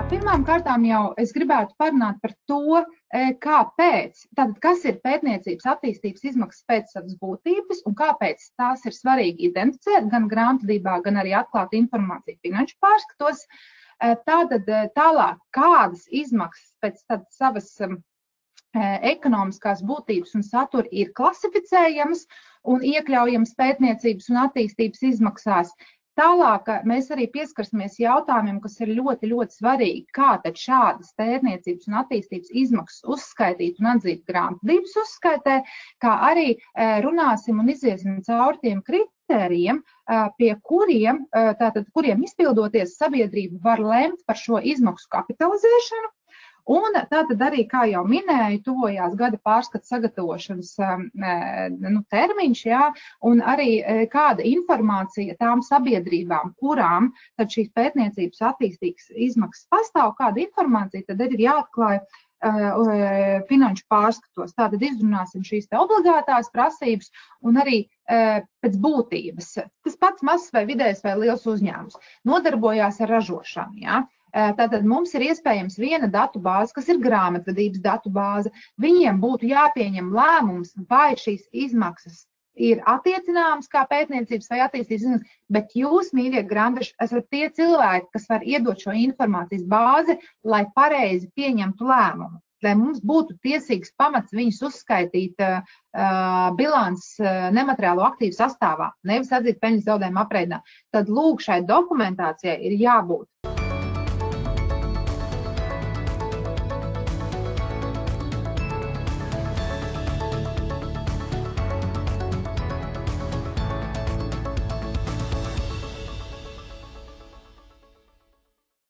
Pirmām kārtām jau es gribētu parunāt par to, kāpēc, tātad kas ir pētniecības attīstības izmaksas pēc savas būtības un kāpēc tās ir svarīgi identificēt gan grāmatvedībā, gan arī atklāt informāciju finanšu pārskatos. Tātad tālāk, kādas izmaksas pēc savas ekonomiskās būtības un satura ir klasificējamas un iekļaujamas pētniecības un attīstības izmaksās. Tālāk mēs arī pieskarsimies jautājumiem, kas ir ļoti, ļoti svarīgi, kā tad šādas pētniecības un attīstības izmaksas uzskaitīt un atzīt grāmatvedības uzskaitē, kā arī runāsim un iziesim cauri tiem kritērijiem, pie kuriem izpildoties sabiedrība var lemt par šo izmaksu kapitalizēšanu. Un tātad arī, kā jau minēju, tuvojās gada pārskata sagatavošanas termiņš, un arī kāda informācija tām sabiedrībām, kurām tad šīs pētniecības attīstības izmaksas pastāv, kāda informācija tad ir jāatklāj finanšu pārskatos. Tātad izrunāsim šīs te obligātās prasības un arī pēc būtības. Tas pats mazs vai vidējs vai liels uzņēmums nodarbojās ar ražošanu, Tātad mums ir iespējams viena datu bāze, kas ir grāmatvedības datu bāze. Viņiem būtu jāpieņem lēmums, vai šīs izmaksas ir attiecināmas kā pētniecības vai attīstības izmaksas, bet jūs, mīļie grāmatveži, esat tie cilvēki, kas var iedot šo informācijas bāzi, lai pareizi pieņemtu lēmumu. Lai mums būtu tiesīgs pamats viņus uzskaitīt bilants nemateriālo aktīvu sastāvā, nevis atzīt peļņas zaudējumu aprēķinā, tad lūk šai dokumentācijai ir jābūt.